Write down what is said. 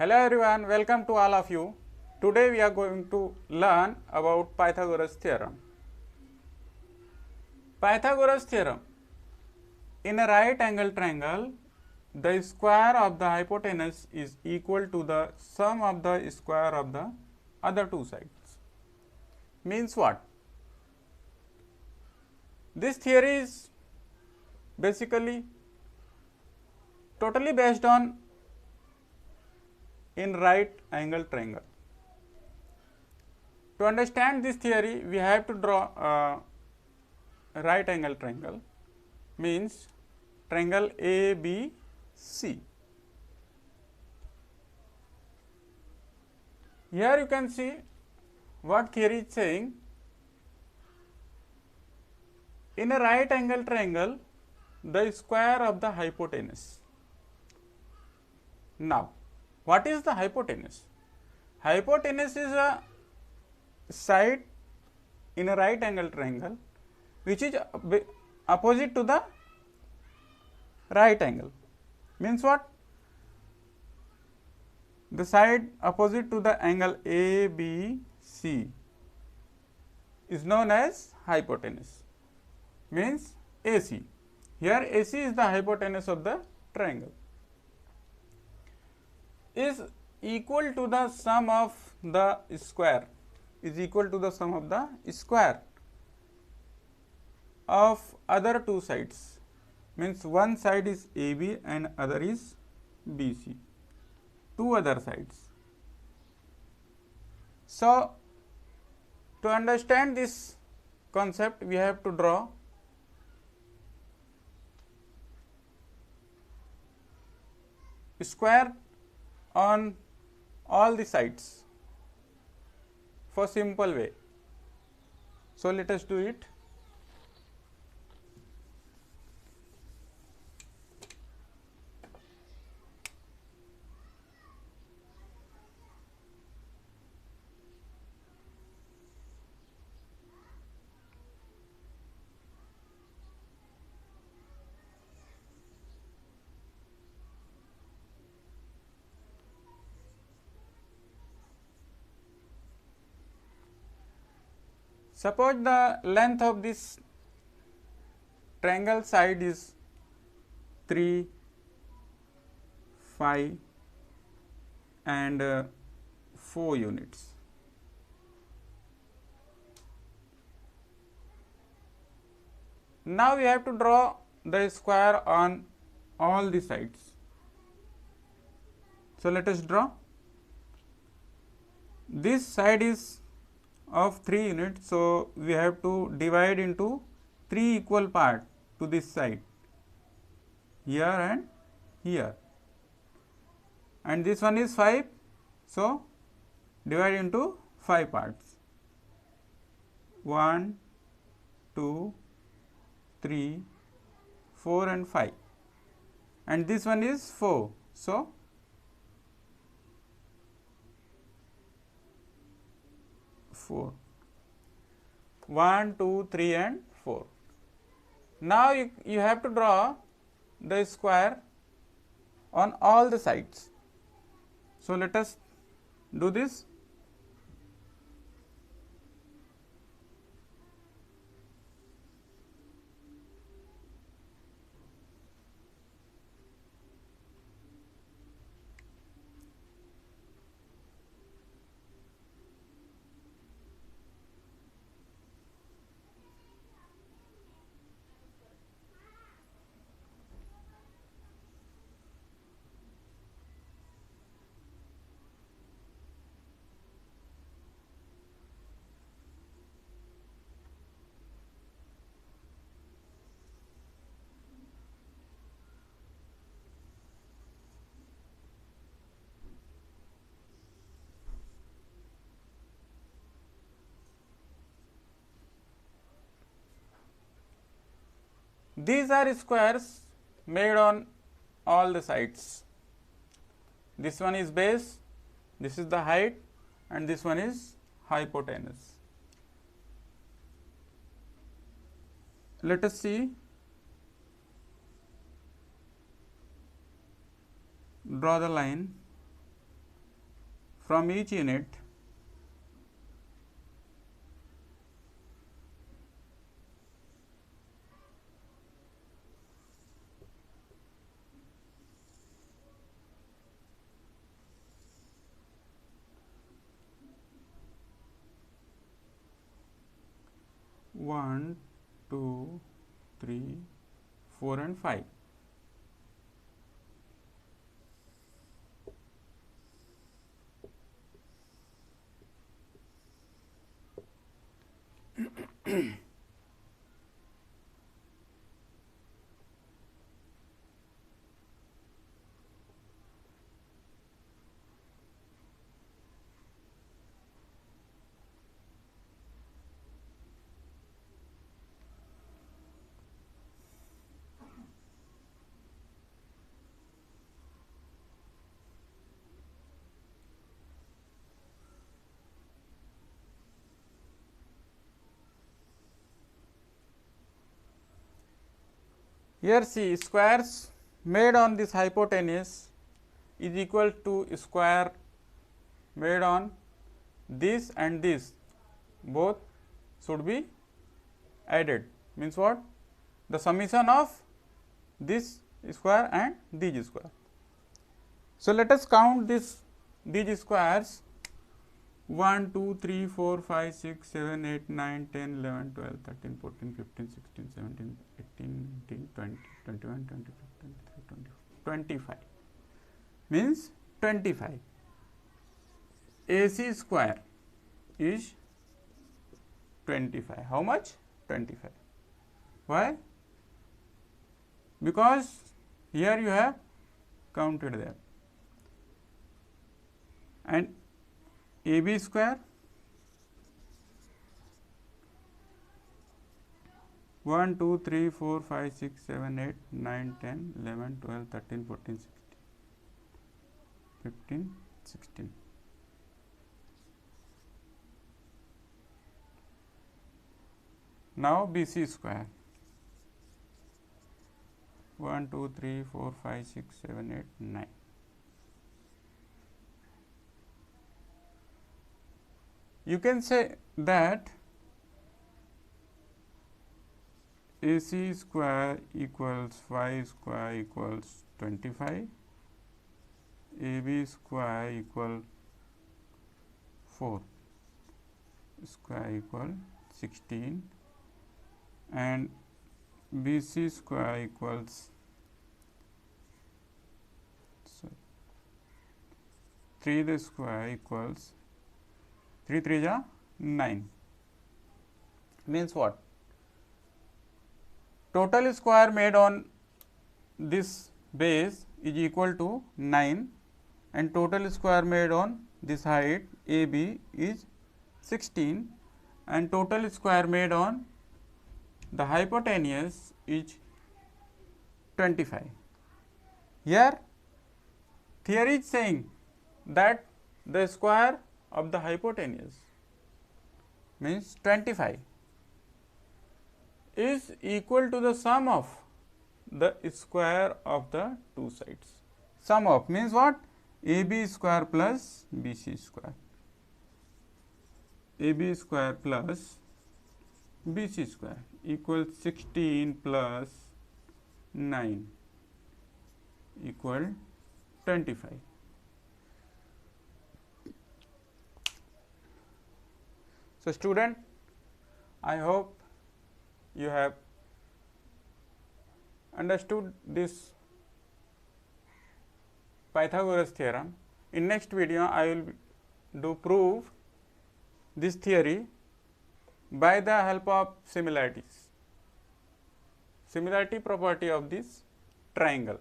Hello everyone, welcome to all of you. Today we are going to learn about Pythagoras theorem. Pythagoras theorem. In a right angle triangle, the square of the hypotenuse is equal to the sum of the square of the other two sides. Means what? This theory is basically totally based on in right angle triangle. To understand this theory, we have to draw a right angle triangle, means triangle ABC. Here you can see what theory is saying. In a right angle triangle, the square of the hypotenuse. Now, what is the hypotenuse? Hypotenuse is a side in a right angle triangle which is opposite to the right angle. Means what? The side opposite to the angle ABC is known as hypotenuse, means AC. Here AC is the hypotenuse of the triangle, is equal to the sum of the square, is equal to the sum of the square of other two sides, means one side is AB and other is BC, two other sides. So, to understand this concept, we have to draw square on all the sides for simple way. So, let us do it. Suppose the length of this triangle side is 3, 5 and 4 units. Now we have to draw the square on all the sides. So let us draw. This side is of 3 units, so we have to divide into 3 equal parts to this side, here and here, and this one is 5, so divide into 5 parts, 1, 2, 3, 4 and 5, and this one is 4, so 4, 1, 2, 3 and 4. Now you have to draw the square on all the sides. So let us do this. These are squares made on all the sides. This one is base, this is the height, and this one is hypotenuse. Let us see. Draw the line. from each unit one, 2, 3, 4 and 5. Here see, squares made on this hypotenuse is equal to square made on this and this, both should be added, means what? The summation of this square and these square. So, let us count these squares 1, 2, 3, 4, 5, 6, 7, 8, 9, 10, 11, 12, 13, 14, 15, 16, 17, 18, 19, 20, 21, 22, 23, 24, 25, means 25. AC square is 25. How much? 25. Why? Because here you have counted there. And AB square 1, 2, 3, 4, 5, 6, 7, 8, 9, 10, 11, 12, 13, 14, 16, 15, 16. Now BC square 1, 2, 3, 4, 5, 6, 7, 8, 9. You can say that AC square equals 5 square equals 25, AB square equal 4 square equal 16, and BC square equals 3 the square equals 3 3 ja 9, means what? Total square made on this base is equal to 9 and total square made on this height AB is 16 and total square made on the hypotenuse is 25. Here theory is saying that the square of the hypotenuse means 25 is equal to the sum of the square of the two sides. Sum of means what? AB square plus BC square. AB square plus BC square equals 16 plus 9 equal 25. So, student, I hope you have understood this Pythagoras theorem. In next video, I will do prove this theory by the help of similarities, similarity property of this triangle.